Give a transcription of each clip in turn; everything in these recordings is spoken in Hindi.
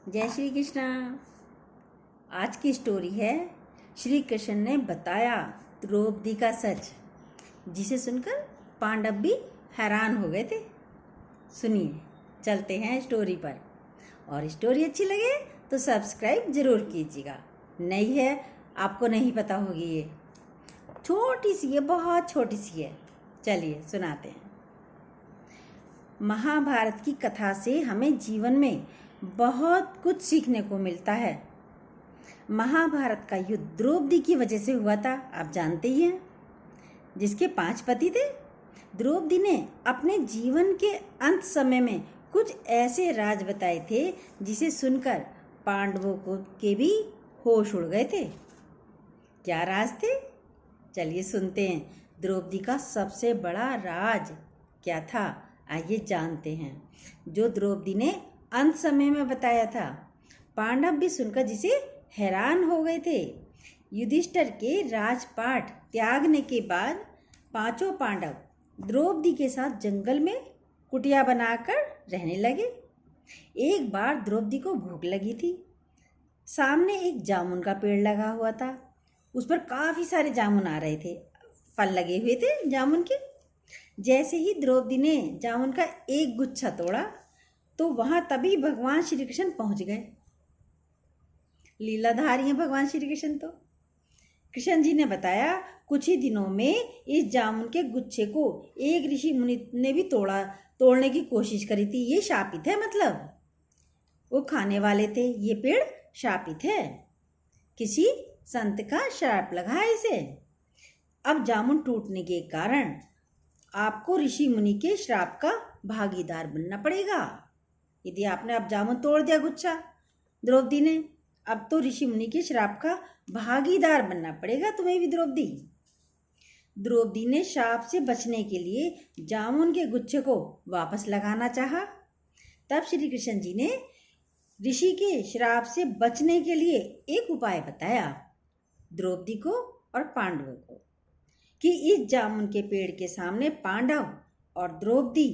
जय श्री कृष्णा। आज की स्टोरी है श्री कृष्ण ने बताया द्रौपदी का सच, जिसे सुनकर पांडव भी हैरान हो गए थे। सुनिए, चलते हैं स्टोरी पर। और स्टोरी अच्छी लगे तो सब्सक्राइब जरूर कीजिएगा। नई है, आपको नहीं पता होगी, ये छोटी सी है, बहुत छोटी सी है। चलिए सुनाते हैं। महाभारत की कथा से हमें जीवन में बहुत कुछ सीखने को मिलता है। महाभारत का युद्ध द्रौपदी की वजह से हुआ था, आप जानते ही हैं, जिसके 5 पति थे। द्रौपदी ने अपने जीवन के अंत समय में कुछ ऐसे राज बताए थे जिसे सुनकर पांडवों को के भी होश उड़ गए थे। क्या राज थे? चलिए सुनते हैं। द्रौपदी का सबसे बड़ा राज क्या था, आइए जानते हैं, जो द्रौपदी ने अंत समय में बताया था। पांडव भी सुनकर जिसे हैरान हो गए थे। युधिष्ठिर के राजपाट त्यागने के बाद 5 पांडव द्रौपदी के साथ जंगल में कुटिया बनाकर रहने लगे। एक बार द्रौपदी को भूख लगी थी। सामने एक जामुन का पेड़ लगा हुआ था, उस पर काफ़ी सारे जामुन आ रहे थे, फल लगे हुए थे जामुन के। जैसे ही द्रौपदी ने जामुन का एक गुच्छा तोड़ा तो वहां तभी भगवान श्री कृष्ण पहुंच गए। लीलाधारी हैं भगवान श्री कृष्ण। तो कृष्ण जी ने बताया, कुछ ही दिनों में इस जामुन के गुच्छे को एक ऋषि मुनि ने भी तोड़ने की कोशिश करी थी। ये शापित है, मतलब वो खाने वाले थे। ये पेड़ शापित है, किसी संत का श्राप लगा है इसे। अब जामुन टूटने के कारण आपको ऋषि मुनि के श्राप का भागीदार बनना पड़ेगा। यदि आपने अब जामुन तोड़ दिया गुच्छा द्रौपदी ने, अब तो ऋषि मुनि के श्राप का भागीदार बनना पड़ेगा तुम्हें भी द्रौपदी। द्रौपदी ने श्राप से बचने के लिए जामुन के गुच्छे को वापस लगाना चाहा। तब श्री कृष्ण जी ने ऋषि के श्राप से बचने के लिए एक उपाय बताया द्रौपदी को और पांडवों को, कि इस जामुन के पेड़ के सामने पांडव और द्रौपदी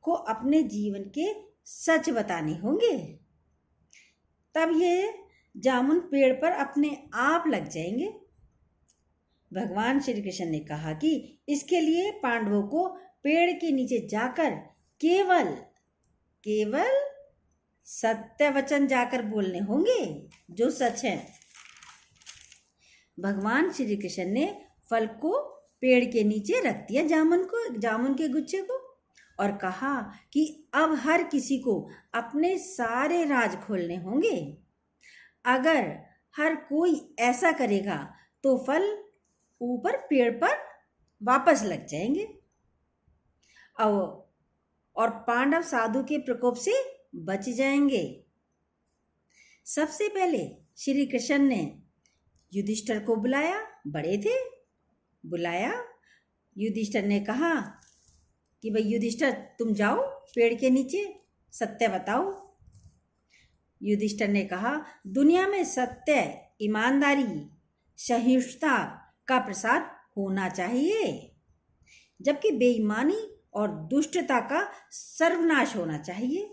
को अपने जीवन के सच बताने होंगे। तब ये जामुन पेड़ पर अपने आप लग जाएंगे। भगवान श्री कृष्ण ने कहा कि इसके लिए पांडवों को पेड़ के नीचे जाकर केवल सत्य वचन जाकर बोलने होंगे, जो सच है। भगवान श्री कृष्ण ने फल को पेड़ के नीचे रख दिया, जामुन के गुच्छे को, और कहा कि अब हर किसी को अपने सारे राज खोलने होंगे। अगर हर कोई ऐसा करेगा तो फल ऊपर पेड़ पर वापस लग जाएंगे और पांडव साधु के प्रकोप से बच जाएंगे। सबसे पहले श्री कृष्ण ने युधिष्ठिर को बुलाया, बड़े थे, बुलाया। युधिष्ठिर ने कहा कि भाई युधिष्ठिर, तुम जाओ पेड़ के नीचे, सत्य बताओ। युधिष्ठिर ने कहा, दुनिया में सत्य, ईमानदारी, सहिष्णुता का प्रसाद होना चाहिए, जबकि बेईमानी और दुष्टता का सर्वनाश होना चाहिए।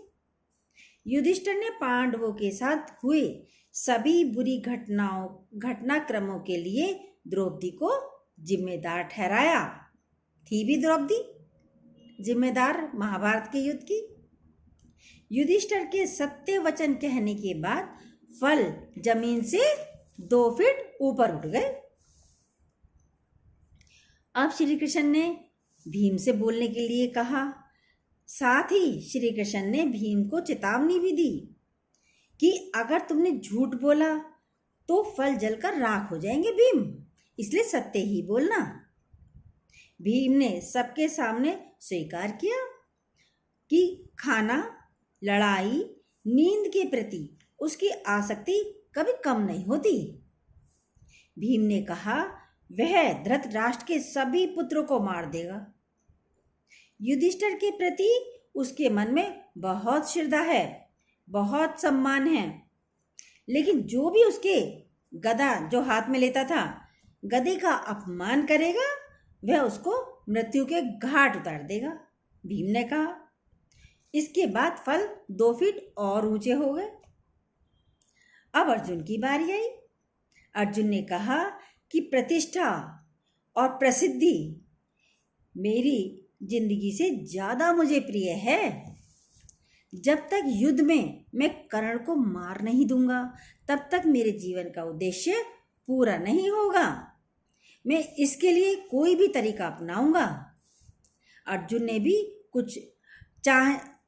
युधिष्ठिर ने पांडवों के साथ हुए सभी बुरी घटनाक्रमों के लिए द्रौपदी को जिम्मेदार ठहराया। थी भी द्रौपदी जिम्मेदार महाभारत के युद्ध की। युधिष्ठिर के सत्य वचन कहने के बाद फल जमीन से 2 फीट ऊपर उठ गए। अब श्री कृष्ण ने भीम से बोलने के लिए कहा। साथ ही श्री कृष्ण ने भीम को चेतावनी भी दी कि अगर तुमने झूठ बोला तो फल जलकर राख हो जाएंगे भीम, इसलिए सत्य ही बोलना। भीम ने सबके सामने स्वीकार किया कि खाना, लड़ाई, नींद के प्रति उसकी आसक्ति कभी कम नहीं होती। भीम ने कहा वह धृतराष्ट्र के सभी पुत्रों को मार देगा। युधिष्ठिर के प्रति उसके मन में बहुत श्रद्धा है, बहुत सम्मान है, लेकिन जो भी उसके गदा जो हाथ में लेता था, गदे का अपमान करेगा, वह उसको मृत्यु के घाट उतार देगा, भीम ने कहा। इसके बाद फल 2 फीट और ऊंचे हो गए। अब अर्जुन की बारी आई। अर्जुन ने कहा कि प्रतिष्ठा और प्रसिद्धि मेरी जिंदगी से ज्यादा मुझे प्रिय है। जब तक युद्ध में मैं कर्ण को मार नहीं दूंगा, तब तक मेरे जीवन का उद्देश्य पूरा नहीं होगा। मैं इसके लिए कोई भी तरीका अपनाऊंगा। अर्जुन ने भी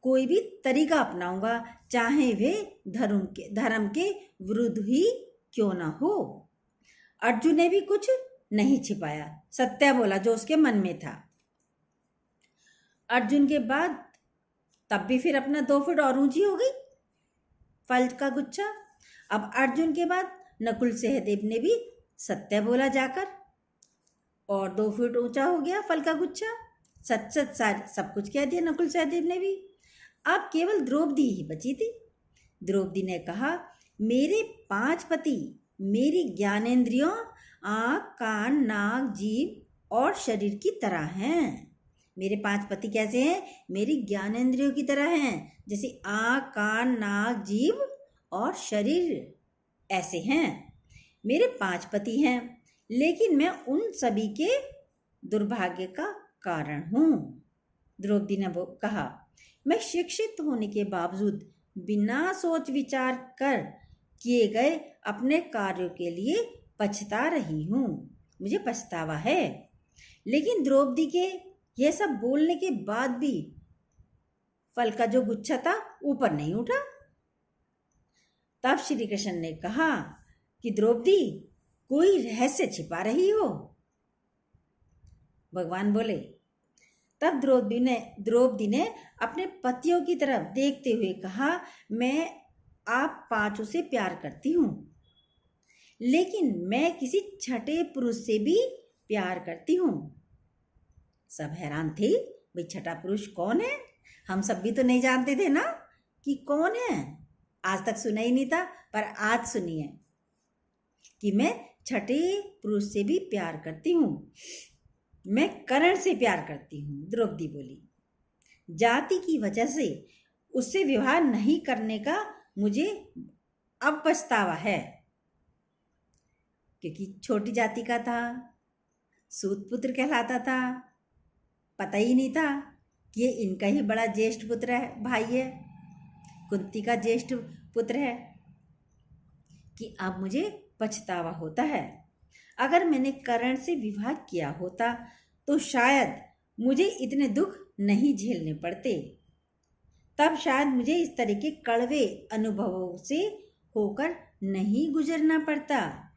कोई भी तरीका अपनाऊंगा, चाहे वे धर्म के विरुद्ध ही क्यों ना हो। अर्जुन ने भी कुछ नहीं छिपाया, सत्य बोला जो उसके मन में था। अर्जुन के बाद तब भी फिर अपना 2 फुट और ऊंची हो गई फल का गुच्छा। अब अर्जुन के बाद नकुल सहदेव ने भी सत्य बोला जाकर, और 2 फुट ऊंचा हो गया फल का गुच्छा। सच सच सब कुछ कह दिया नकुल सहदेव ने भी। अब केवल द्रौपदी ही बची थी। द्रौपदी ने कहा, मेरे 5 पति मेरी ज्ञानेंद्रियों आँख कान नाक जीभ और शरीर की तरह हैं। मेरे 5 पति कैसे हैं? मेरी ज्ञानेंद्रियों की तरह हैं, जैसे आँख कान नाक जीभ और शरीर ऐसे हैं। मेरे 5 पति हैं, लेकिन मैं उन सभी के दुर्भाग्य का कारण हूँ। द्रौपदी ने कहा, मैं शिक्षित होने के बावजूद बिना सोच विचार कर किए गए अपने कार्यों के लिए पछता रही हूँ। मुझे पछतावा है। लेकिन द्रौपदी के यह सब बोलने के बाद भी फल का जो गुच्छा था ऊपर नहीं उठा। तब श्री कृष्ण ने कहा कि द्रौपदी, कोई रहस्य छिपा रही हो। भगवान बोले। तब द्रौपदी ने अपने पतियों की तरफ देखते हुए कहा, मैं आप 5 से प्यार करती हूँ, लेकिन मैं किसी छठे पुरुष से भी प्यार करती हूँ। सब हैरान थे, भाई छठा पुरुष कौन है? हम सब भी तो नहीं जानते थे ना कि कौन है। आज तक सुना ही नहीं था, पर आज सुनिए कि मैं छठे पुरुष से भी प्यार करती हूँ। मैं कर्ण से प्यार करती हूँ। द्रौपदी बोली, जाति की वजह से उससे विवाह नहीं करने का मुझे अब पछतावा है, क्योंकि छोटी जाति का था, सूत पुत्र कहलाता था। पता ही नहीं था कि ये इनका ही बड़ा ज्येष्ठ पुत्र है, भाई है, कुंती का ज्येष्ठ पुत्र है, कि अब मुझे पछतावा होता है। अगर मैंने कर्ण से विवाह किया होता तो शायद मुझे इतने दुख नहीं झेलने पड़ते। तब शायद मुझे इस तरह के कड़वे अनुभवों से होकर नहीं गुजरना पड़ता।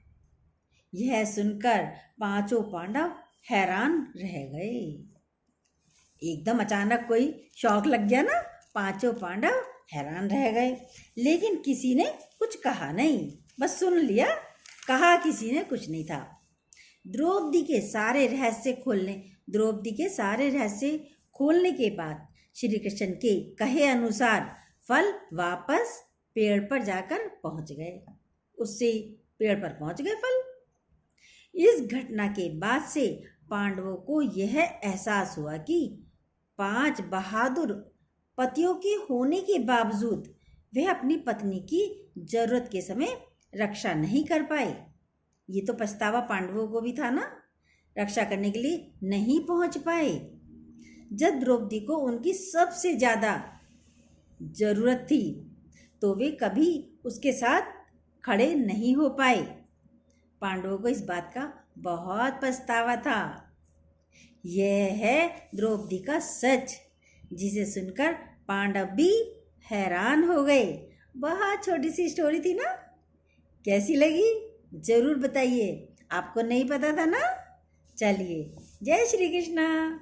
यह सुनकर 5 पांडव हैरान रह गए। एकदम अचानक कोई शौक लग गया ना, 5 पांडव हैरान रह गए। लेकिन किसी ने कुछ कहा नहीं, बस सुन लिया, कहा किसी ने कुछ नहीं था। द्रौपदी के सारे रहस्य खोलने के बाद श्री कृष्ण के कहे अनुसार फल वापस पेड़ पर जाकर पहुंच गए। उससे पेड़ पर पहुंच गए फल। इस घटना के बाद से पांडवों को यह एहसास हुआ कि 5 बहादुर पतियों के होने के बावजूद वे अपनी पत्नी की जरूरत के समय रक्षा नहीं कर पाए। ये तो पछतावा पांडवों को भी था ना, रक्षा करने के लिए नहीं पहुंच पाए। जब द्रौपदी को उनकी सबसे ज्यादा जरूरत थी तो वे कभी उसके साथ खड़े नहीं हो पाए। पांडवों को इस बात का बहुत पछतावा था। यह है द्रौपदी का सच, जिसे सुनकर पांडव भी हैरान हो गए। बहुत छोटी सी स्टोरी थी ना, कैसी लगी जरूर बताइए। आपको नहीं पता था ना? चलिए, जय श्री कृष्णा।